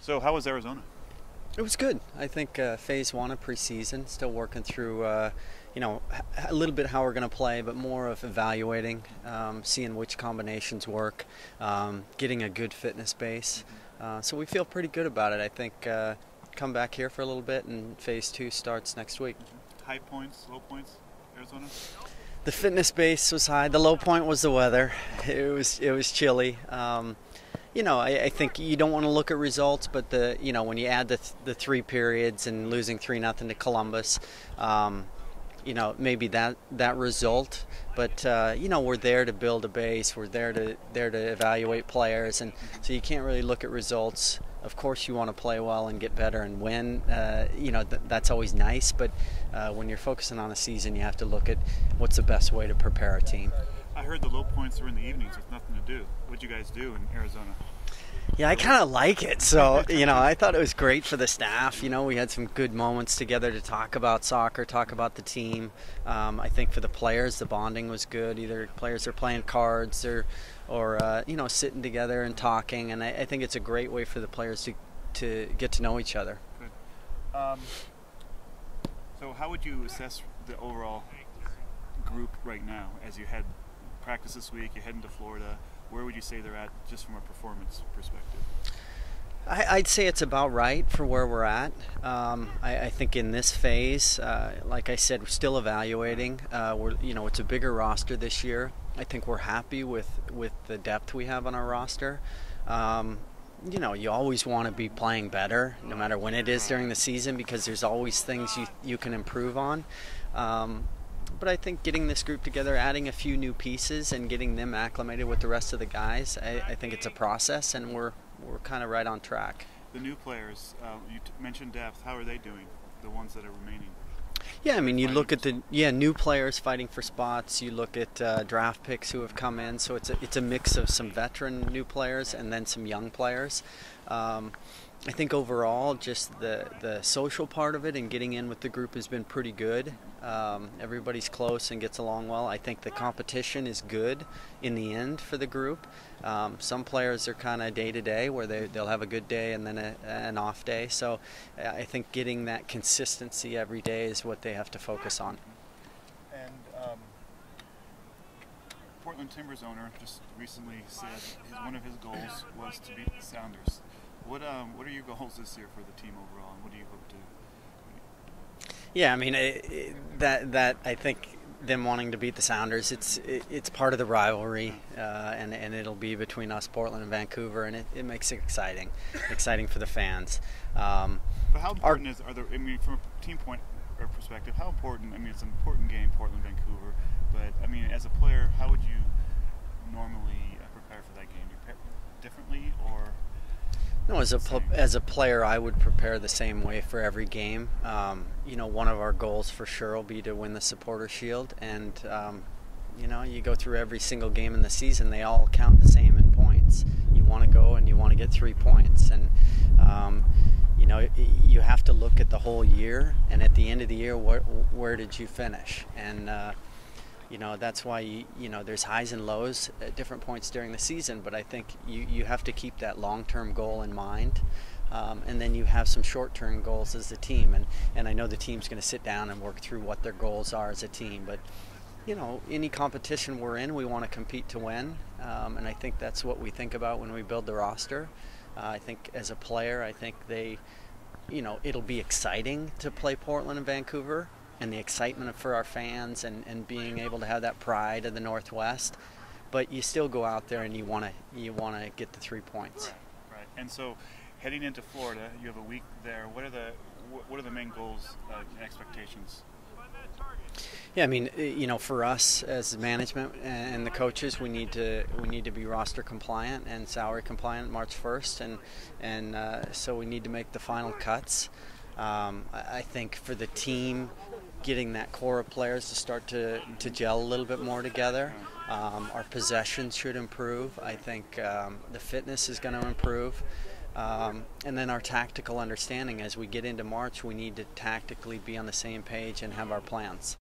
So how was Arizona? It was good. I think phase one of preseason, still working through, a little bit how we're going to play, but more of evaluating, seeing which combinations work, getting a good fitness base. So we feel pretty good about it. I think come back here for a little bit, and phase two starts next week. High points, low points, Arizona? The fitness base was high. The low point was the weather. It was chilly. I think you don't want to look at results, but when you add the three periods and losing 3-0 to Columbus, maybe that result. But we're there to build a base. We're there to evaluate players, and so you can't really look at results. Of course, you want to play well and get better and win. That's always nice. But when you're focusing on a season, you have to look at what's the best way to prepare a team. I heard the low points were in the evenings with nothing to do. What'd you guys do in Arizona? Yeah, I kind of like it. So, I thought it was great for the staff. We had some good moments together to talk about soccer, talk about the team. I think for the players, the bonding was good. Either players are playing cards or sitting together and talking. And I think it's a great way for the players to get to know each other. Good. So how would you assess the overall group right now as you head practice this week, you're heading to Florida? Where would you say they're at just from a performance perspective? I'd say it's about right for where we're at. I think in this phase, like I said, we're still evaluating. It's a bigger roster this year. I think we're happy with the depth we have on our roster. You always want to be playing better, no matter when it is during the season, because there's always things you can improve on. But I think getting this group together, adding a few new pieces and getting them acclimated with the rest of the guys, I think it's a process, and we're kind of right on track. The new players, you mentioned depth. How are they doing, the ones that are remaining? Yeah, you look at new players fighting for spots. You look at draft picks who have come in, so it's a mix of some veteran new players and then some young players. I think overall, just the social part of it and getting in with the group has been pretty good. Everybody's close and gets along well. I think the competition is good in the end for the group. Some players are kind of day-to-day, where they'll have a good day and then an off day. So I think getting that consistency every day is what they have to focus on. And Portland Timbers owner just recently said one of his goals was to beat the Sounders. What are your goals this year for the team overall, and what do you hope to? Yeah, that I think them wanting to beat the Sounders, it's part of the rivalry, and it'll be between us, Portland and Vancouver, and it makes it exciting for the fans. But how important from a team point or perspective, how important? It's an important game, Portland, Vancouver. But as a player, how would you normally prepare for that game? You prepare differently, or? No, as a player, I would prepare the same way for every game. One of our goals for sure will be to win the Supporter Shield, and you go through every single game in the season; they all count the same in points. You want to go and you want to get 3 points, and you have to look at the whole year, and at the end of the year, where did you finish? And that's why there's highs and lows at different points during the season, but I think you have to keep that long-term goal in mind, and then you have some short-term goals as a team, and I know the team's going to sit down and work through what their goals are as a team, but any competition we're in, we want to compete to win, and I think that's what we think about when we build the roster. I think as a player, I think it'll be exciting to play Portland and Vancouver, and the excitement for our fans and being able to have that pride of the Northwest, but you still go out there and you want to get the 3 points. Right. And so, heading into Florida, you have a week there. What are the main goals and expectations? Yeah, for us as management and the coaches, we need to be roster compliant and salary compliant March 1st, and so we need to make the final cuts. I think for the team, getting that core of players to start to gel a little bit more together. Our possessions should improve. I think the fitness is going to improve. And then our tactical understanding as we get into March, we need to tactically be on the same page and have our plans.